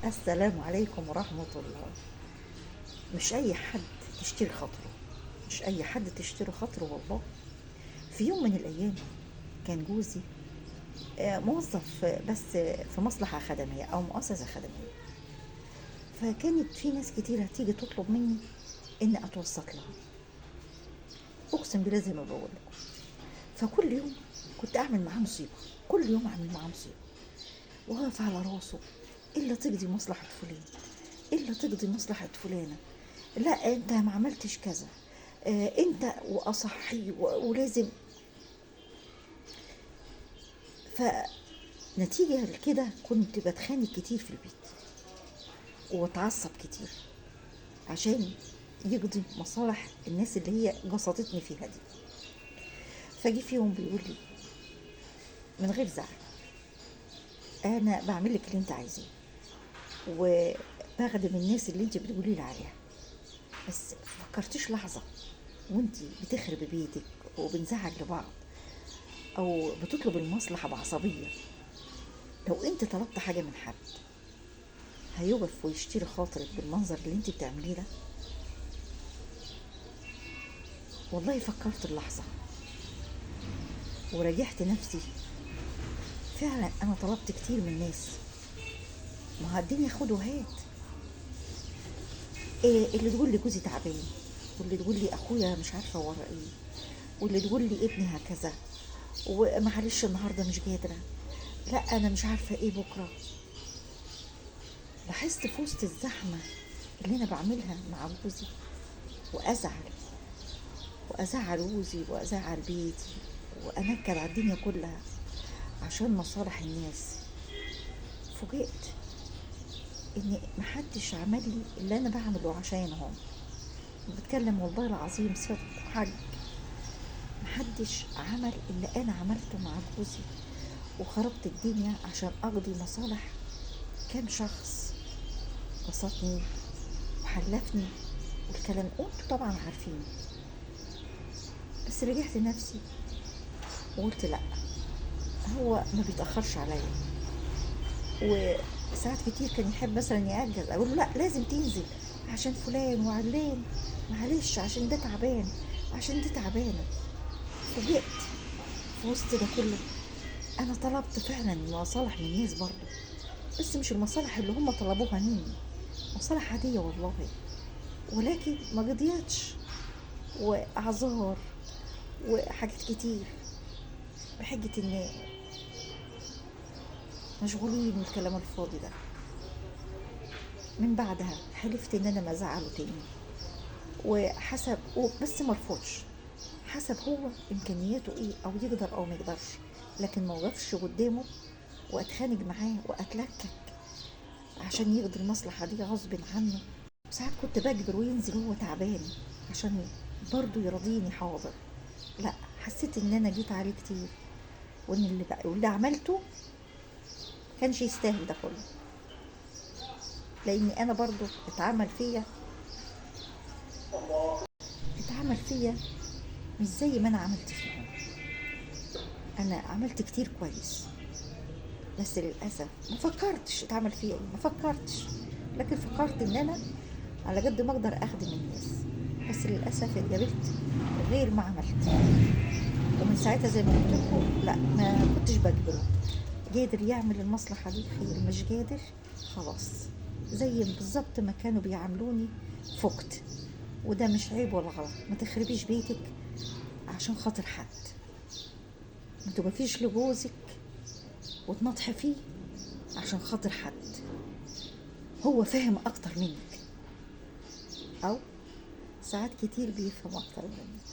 السلام عليكم ورحمة الله. مش أي حد تشتري خاطره، مش أي حد تشتري خاطره والله. في يوم من الأيام كان جوزي موظف بس في مصلحة خدمية أو مؤسسة خدمية. فكانت في ناس كتير هتيجي تطلب مني إن أتوسط لها، أقسم بالله زي ما بقول لكم. فكل يوم كنت أعمل معاه مصيبة، كل يوم أعمل معاه مصيبة وأقف على راسه. إلا تقضي مصلحة فلان، إلا تقضي مصلحة فلانة، لا أنت ما عملتش كذا، أنت وأصحي ولازم. فنتيجة لكده كنت بتخانق كتير في البيت واتعصب كتير عشان يقضي مصالح الناس اللي هي قصدتني فيها دي. فجي في يوم بيقول لي من غير زعل: انا بعمل لك اللي انت عايزاه وبخدم الناس اللي انت بتقولي لي عليها، بس فكرتيش لحظة وانت بتخربي بيتك وبنزعج لبعض او بتطلب المصلحة بعصبية؟ لو انت طلبت حاجة من حد هيقف ويشتري خاطرك بالمنظر اللي انت بتعمليه ده؟ والله فكرت اللحظة وراجعت نفسي. فعلا انا طلبت كتير من الناس، ما هو الدنيا خد وهات. إيه اللي تقول لي جوزي تعبان، واللي تقول لي اخويا مش عارفه ورا ايه، واللي تقول لي ابني هكذا ومعلش النهارده مش قادره، لا انا مش عارفه ايه بكره. لاحظت في وسط الزحمه اللي انا بعملها مع جوزي وازعل وازعل جوزي وازعل بيتي وانكد على الدنيا كلها عشان مصالح الناس، فوجئت ان محدش عمل لي اللي انا بعمله عشانهم. بتكلم والله العظيم صدق حق، محدش عمل اللي انا عملته مع جوزي وخربت الدنيا عشان اقضي مصالح كام شخص بسطني وحلفني والكلام انتوا طبعا عارفين. بس رجعت نفسي وقلت لا، هو ما بيتاخرش عليا. وساعات كتير كان يحب مثلا يأجل، اقول له لا لازم تنزل عشان فلان وعلان، معلش عشان ده تعبان، عشان دي تعبانه. فوجئت في وسط ده كله انا طلبت فعلا مصالح من الناس برضه، بس مش المصالح اللي هم طلبوها مني، مصالح عاديه والله، ولكن ما قضيتش، واعذار وحاجات كتير بحجه ان مشغولين والكلام الفاضي ده. من بعدها حلفت ان انا ما ازعله تاني، وحسب بس مرفوضش، حسب هو امكانياته ايه او يقدر او ما يقدرش، لكن ما وقفش قدامه واتخانق معاه واتلكك عشان يقضي المصلحة دي غصب عنه. ساعات كنت بجبر وينزل هو تعبان عشان برضه يرضيني حاضر. لا، حسيت ان انا جيت عليه كتير، وان واللي عملته كانش يستاهل ده كله، لاني انا برضه اتعمل فيا مش زي ما انا عملت فيهم. انا عملت كتير كويس، بس للاسف ما فكرتش اتعمل فيا ايه، ما فكرتش، لكن فكرت ان انا على قد ما اقدر اخدم الناس. بس للاسف اتقابلت غير ما عملت، ومن ساعتها زي ما قلت لكم لا ما كنتش بجبره. قادر يعمل المصلحة دي خير، مش قادر خلاص. زي بالظبط ما كانوا بيعاملوني فقت. وده مش عيب ولا غلط، ما تخربيش بيتك عشان خاطر حد، ما تقفيش لجوزك وتنطحي فيه عشان خاطر حد هو فاهم اكتر منك، او ساعات كتير بيفهم اكتر منك.